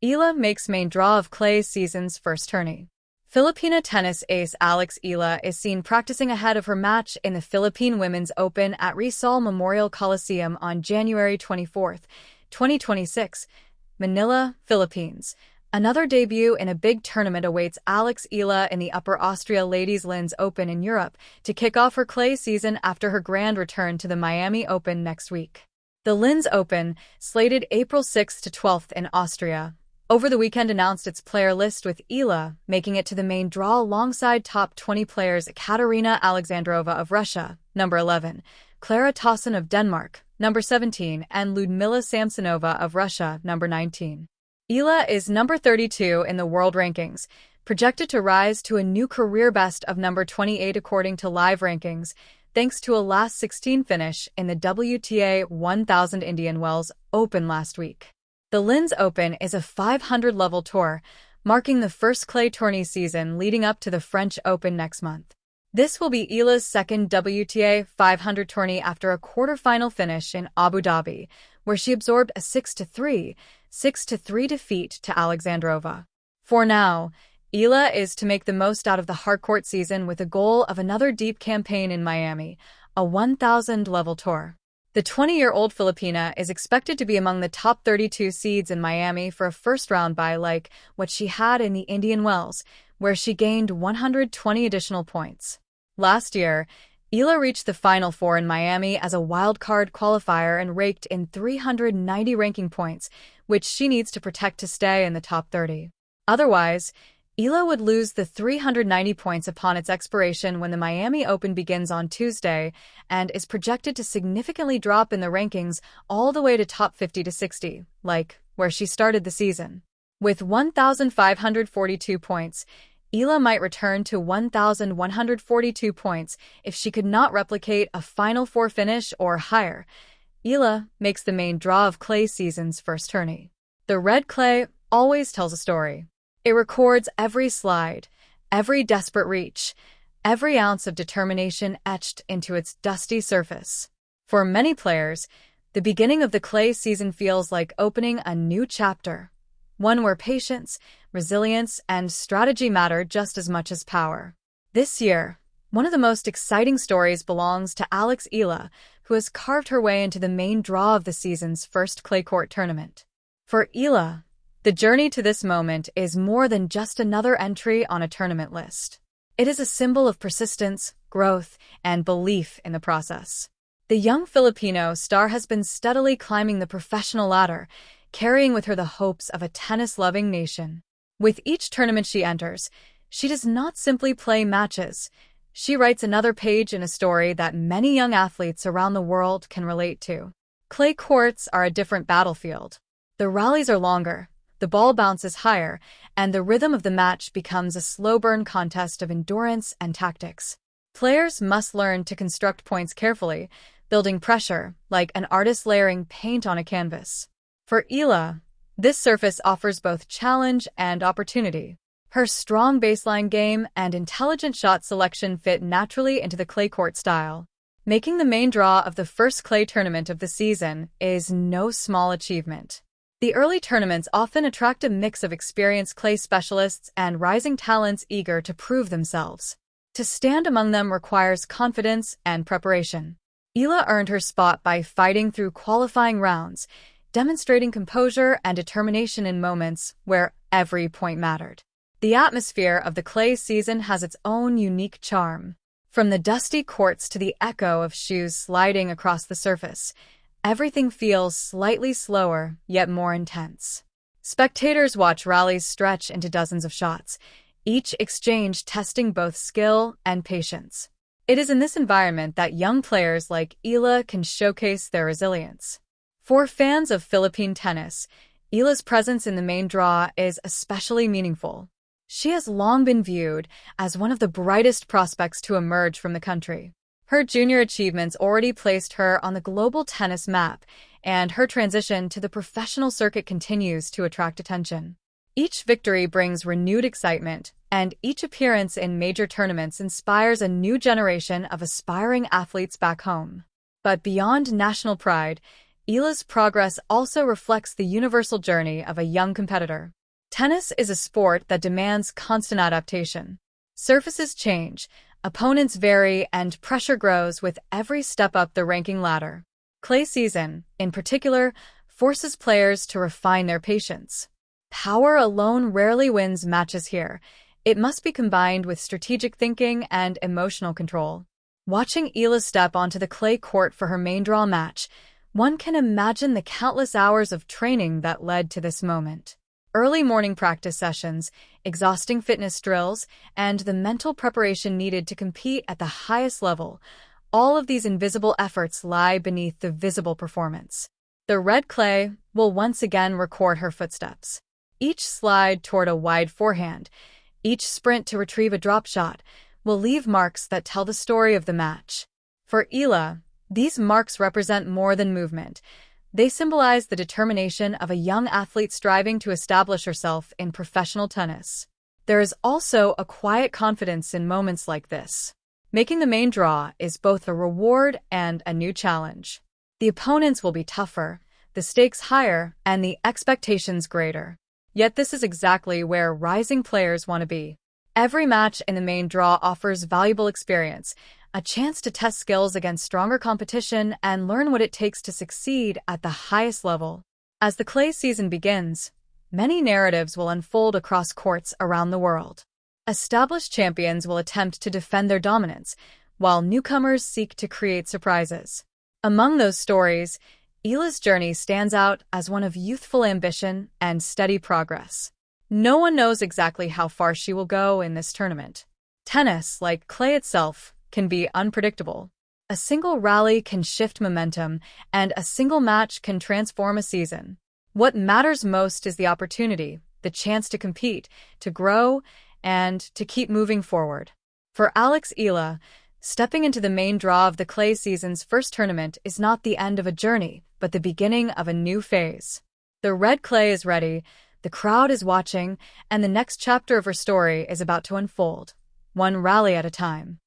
Eala makes main draw of clay season's first tourney. Filipina tennis ace Alex Eala is seen practicing ahead of her match in the Philippine Women's Open at Rizal Memorial Coliseum on January 24, 2026, Manila, Philippines. Another debut in a big tournament awaits Alex Eala in the Upper Austria Ladies Linz Open in Europe to kick off her clay season after her grand return to the Miami Open next week. The Linz Open, slated April 6 to 12 in Austria, over the weekend announced its player list with Eala making it to the main draw alongside top 20 players Katerina Alexandrova of Russia, number 11, Clara Tauson of Denmark, number 17, and Ludmila Samsonova of Russia, number 19. Eala is number 32 in the world rankings, projected to rise to a new career best of number 28 according to live rankings, thanks to a last 16 finish in the WTA 1000 Indian Wells Open last week. The Linz Open is a 500-level tour, marking the first clay tourney season leading up to the French Open next month. This will be Eala's second WTA 500 tourney after a quarterfinal finish in Abu Dhabi, where she absorbed a 6-3, 6-3 defeat to Alexandrova. For now, Eala is to make the most out of the hardcourt season with a goal of another deep campaign in Miami, a 1,000-level tour. The 20-year-old Filipina is expected to be among the top 32 seeds in Miami for a first-round bye like what she had in the Indian Wells, where she gained 120 additional points. Last year, Eala reached the Final Four in Miami as a wildcard qualifier and raked in 390 ranking points, which she needs to protect to stay in the top 30. Otherwise, Eala would lose the 390 points upon its expiration when the Miami Open begins on Tuesday and is projected to significantly drop in the rankings all the way to top 50 to 60, like where she started the season. With 1,542 points, Eala might return to 1,142 points if she could not replicate a Final Four finish or higher. Eala makes the main draw of clay season's first tourney. The red clay always tells a story. It records every slide, every desperate reach, every ounce of determination etched into its dusty surface. For many players, the beginning of the clay season feels like opening a new chapter, one where patience, resilience, and strategy matter just as much as power. This year, one of the most exciting stories belongs to Alex Eala, who has carved her way into the main draw of the season's first clay court tournament. For Eala, the journey to this moment is more than just another entry on a tournament list. It is a symbol of persistence, growth, and belief in the process. The young Filipino star has been steadily climbing the professional ladder, carrying with her the hopes of a tennis-loving nation. With each tournament she enters, she does not simply play matches. She writes another page in a story that many young athletes around the world can relate to. Clay courts are a different battlefield. The rallies are longer, the ball bounces higher, and the rhythm of the match becomes a slow-burn contest of endurance and tactics. Players must learn to construct points carefully, building pressure like an artist layering paint on a canvas. For Eala, this surface offers both challenge and opportunity. Her strong baseline game and intelligent shot selection fit naturally into the clay court style. Making the main draw of the first clay tournament of the season is no small achievement. The early tournaments often attract a mix of experienced clay specialists and rising talents eager to prove themselves. To stand among them requires confidence and preparation. Eala earned her spot by fighting through qualifying rounds, demonstrating composure and determination in moments where every point mattered. The atmosphere of the clay season has its own unique charm. From the dusty courts to the echo of shoes sliding across the surface, everything feels slightly slower, yet more intense. Spectators watch rallies stretch into dozens of shots, each exchange testing both skill and patience. It is in this environment that young players like Eala can showcase their resilience. For fans of Philippine tennis, Eala's presence in the main draw is especially meaningful. She has long been viewed as one of the brightest prospects to emerge from the country. Her junior achievements already placed her on the global tennis map, and her transition to the professional circuit continues to attract attention. Each victory brings renewed excitement, and each appearance in major tournaments inspires a new generation of aspiring athletes back home. But beyond national pride, Eala's progress also reflects the universal journey of a young competitor. Tennis is a sport that demands constant adaptation. Surfaces change, opponents vary, and pressure grows with every step up the ranking ladder. Clay season, in particular, forces players to refine their patience. Power alone rarely wins matches here. It must be combined with strategic thinking and emotional control. Watching Eala step onto the clay court for her main draw match, one can imagine the countless hours of training that led to this moment. Early morning practice sessions, exhausting fitness drills, and the mental preparation needed to compete at the highest level, all of these invisible efforts lie beneath the visible performance. The red clay will once again record her footsteps. Each slide toward a wide forehand, each sprint to retrieve a drop shot, will leave marks that tell the story of the match. For Eala, these marks represent more than movement. They symbolize the determination of a young athlete striving to establish herself in professional tennis. There is also a quiet confidence in moments like this. Making the main draw is both a reward and a new challenge. The opponents will be tougher, the stakes higher, and the expectations greater. Yet this is exactly where rising players want to be. Every match in the main draw offers valuable experience, a chance to test skills against stronger competition and learn what it takes to succeed at the highest level. As the clay season begins, many narratives will unfold across courts around the world. Established champions will attempt to defend their dominance, while newcomers seek to create surprises. Among those stories, Eala's journey stands out as one of youthful ambition and steady progress. No one knows exactly how far she will go in this tournament. Tennis, like clay itself, can be unpredictable. A single rally can shift momentum, and a single match can transform a season. What matters most is the opportunity, the chance to compete, to grow, and to keep moving forward. For Alex Eala, stepping into the main draw of the clay season's first tournament is not the end of a journey, but the beginning of a new phase. The red clay is ready, the crowd is watching, and the next chapter of her story is about to unfold, one rally at a time.